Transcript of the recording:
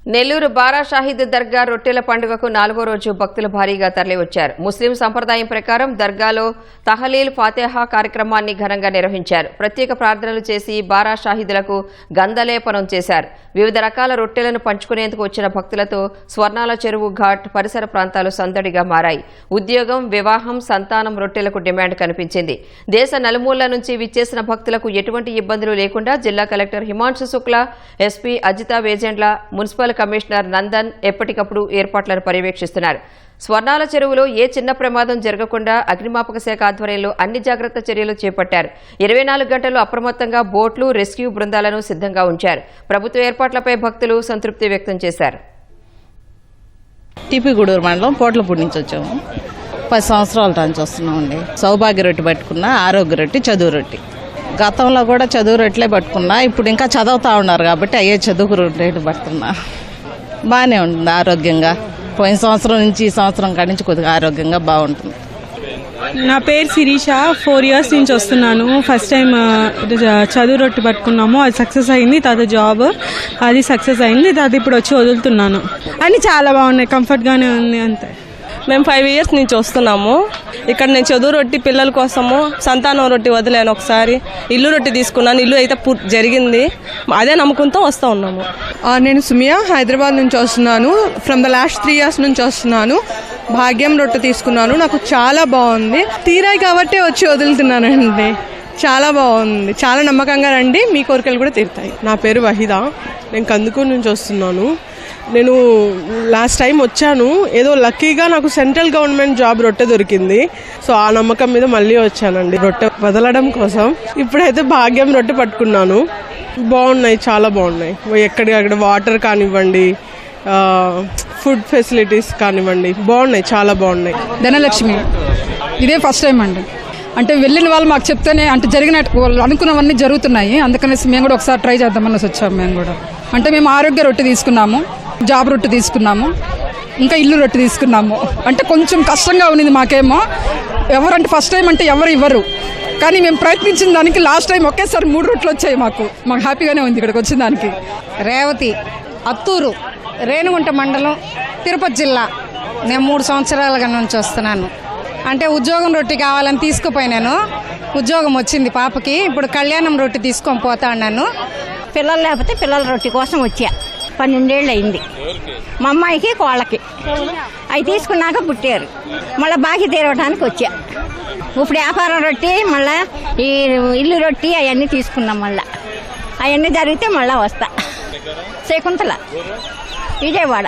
నెల్లూరు బారా షాహిద్ దర్గా రొట్టెల పండుగకు 4వ రోజు భక్తులు భారీగా తరలివచ్చారు. ముస్లిం సంప్రదాయం ప్రకారం దర్గాలో తహలీల్ ఫాతిహా కార్యక్రమాన్ని ఘనంగా నిర్వహించారు. ప్రత్యేక ప్రార్థనలు చేసి బారా షాహిదులకు గంధలేపనం చేశారు. వివిధ రకాల రొట్టెలను పంచుకునేందుకు వచ్చిన భక్తులతో స్వర్ణాల చెరువు ఘాట్ పరిసర ప్రాంతాలు సందడిగా మారాయి. ఉద్యోగం, వివాహం, సంతానం రొట్టెలకు డిమాండ్ కనిపించింది. దేశ నలుమూలల నుంచి విచ్చేసిన భక్తులకు ఎటువంటి ఇబ్బందులు లేకుండా జిల్లా collector Himanshu Shukla, SP Ajitha Vejendla, municipal commissioner Nandan ఎప్పటికప్పుడు ఏర్పాట్లను పర్యవేక్షిస్తున్నారు. స్వర్ణాల చెరువులో ఏ చిన్న ప్రమాదం జరగకుండా అగ్నిమాపక శాఖ ఆధ్వర్యంలో అన్ని జాగ్రత్త చర్యలు చేపట్టారు. 24 గంటలు అప్రమత్తంగా బోట్లు, రెస్క్యూ బృందాలను సిద్ధంగా ఉంచారు. ప్రభుత్వ ఏర్పాట్లపై భక్తులు సంతృప్తి వ్యక్తం చేశారు. టీపీగూడూరు మండలం పోట్లపూడి నుంచి వచ్చాము. 10 సంవత్సరాల నుంచి వస్తున్నామండి. సౌభాగ్య రొట్టె పట్టుకున్నా, ఆరోగ్య రొట్టె, చదువు రొట్టె. గతంలో కూడా చదువు రొట్టెలే పట్టుకున్నా, ఇప్పుడు ఇంకా చదువుతా ఉన్నారు కాబట్టి అయ్యే చదువు రొట్టెలు పడుతున్నా. బాగానే ఉంటుంది ఆరోగ్యంగా. పోయిన సంవత్సరం నుంచి ఈ సంవత్సరం కాడి నుంచి కొద్దిగా ఆరోగ్యంగా బాగుంటుంది. నా పేరు శిరీష. 4 ఇయర్స్ నుంచి వస్తున్నాను. ఫస్ట్ టైం చదువు రొట్టె పట్టుకున్నాము, అది సక్సెస్ అయింది. తర్వాత జాబ్ అది సక్సెస్ అయింది. తర్వాత ఇప్పుడు వచ్చి వదులుతున్నాను. అన్నీ చాలా బాగున్నాయి, కంఫర్ట్గానే ఉంది. అంతే. మేము 5 ఇయర్స్ నుంచి వస్తున్నాము. ఇక్కడ నేను చదువు రొట్టి పిల్లల కోసము, సంతానం రొట్టి వదిలేను. ఒకసారి ఇల్లు రొట్టి తీసుకున్నాను, ఇల్లు అయితే జరిగింది. అదే నమ్మకంతో వస్తూ ఉన్నాము. నేను సుమియా, హైదరాబాద్ నుంచి వస్తున్నాను. ఫ్రమ్ ద లాస్ట్ 3 ఇయర్స్ నుంచి వస్తున్నాను. భాగ్యం రొట్టె తీసుకున్నాను, నాకు చాలా బాగుంది. తీరాయి కాబట్టి వచ్చి వదులుతున్నానండి. చాలా బాగుంది, చాలా నమ్మకంగా రండి, మీ కోరికలు కూడా తీరుతాయి. నా పేరు వహీదా, నేను కందుకూరు నుంచి వస్తున్నాను. నేను లాస్ట్ టైం వచ్చాను, ఏదో లక్కీగా నాకు సెంట్రల్ గవర్నమెంట్ జాబ్ రొట్టె దొరికింది. సో ఆ నమ్మకం మీద మళ్ళీ వచ్చానండి రొట్టె వదలడం కోసం. ఇప్పుడైతే భాగ్యం రొట్టె పట్టుకున్నాను. బాగున్నాయి, చాలా బాగున్నాయి. ఎక్కడికక్కడ వాటర్ కానివ్వండి, ఫుడ్ ఫెసిలిటీస్ కానివ్వండి, బాగున్నాయి, చాలా బాగున్నాయి. ధనలక్ష్మి, ఇదే ఫస్ట్ టైం అండి. అంటే వెళ్ళిన వాళ్ళు మాకు చెప్తేనే అంటే జరిగినట్టు వాళ్ళు అనుకున్నవన్నీ జరుగుతున్నాయి. అందుకనేసి మేము కూడా ఒకసారి ట్రై చేద్దామని వచ్చాము. మేము కూడా అంటే మేము ఆరోగ్య రొట్టె తీసుకున్నాము, జాబ్ రొట్టె తీసుకున్నాము, ఇంకా ఇల్లు రొట్టె తీసుకున్నాము. అంటే కొంచెం కష్టంగా ఉన్నది మాకేమో. ఎవరంటే ఫస్ట్ టైం అంటే ఎవరు ఇవ్వరు, కానీ మేము ప్రయత్నించిన దానికి లాస్ట్ టైం ఒకేసారి 3 రొట్టెలు వచ్చాయి. మాకు హ్యాపీగానే ఉంది ఇక్కడికి వచ్చిన దానికి. రేవతి, అత్తూరు, రేణుగుంట మండలం, తిరుపతి జిల్లా. నేను 3 సంవత్సరాలుగా నుంచి వస్తున్నాను. అంటే ఉద్యోగం రొట్టె కావాలని తీసుకుపోయినాను. ఉద్యోగం వచ్చింది పాపకి. ఇప్పుడు కళ్యాణం రొట్టె తీసుకొని పోతా ఉన్నాను. పిల్లలు లేకపోతే పిల్లల రొట్టె కోసం వచ్చా. 12 ఏళ్ళు అయింది. మా అమ్మాయికి, కోళ్ళకి అవి తీసుకున్నాక పుట్టారు. మళ్ళీ బాకీ తీరవడానికి వచ్చా. ఇప్పుడు వ్యాపారం రొట్టె, మళ్ళీ ఈ ఇల్లు రొట్టె అవన్నీ తీసుకున్నాం. మళ్ళీ అవన్నీ జరిగితే మళ్ళీ వస్తా. శకుంతల, విజయవాడ.